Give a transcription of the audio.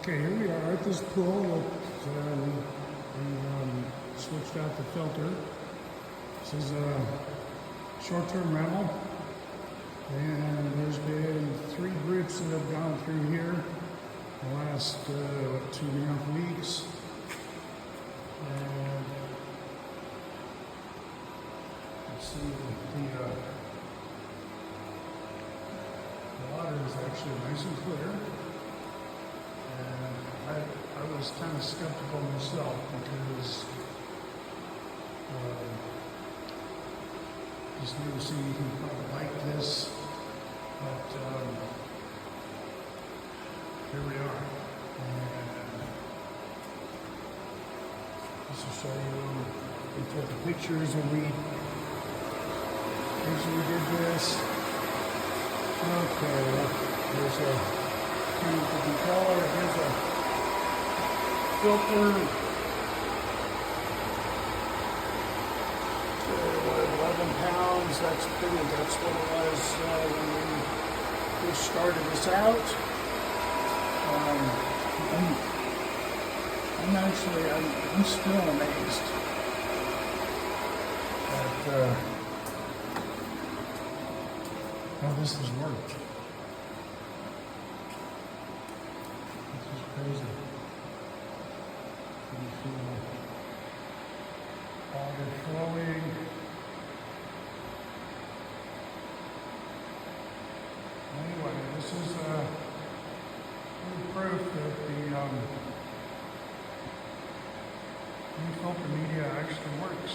Okay, here we are at this pool that we switched out the filter. This is a short-term rental, and there's been 3 groups that have gone through here the last 2.5 weeks. And let's see, the water is actually nice and clear. And I was kind of skeptical myself because just never seen anything quite like this, but here we are. And just to show you, we took the pictures when we did this. Okay, there's a chemical controller, here's a filter. 11 pounds, that's what it was when we first started this out. I'm still amazed at how this has worked. This is crazy. You feel water flowing. Anyway, this is proof that the new filter media actually works.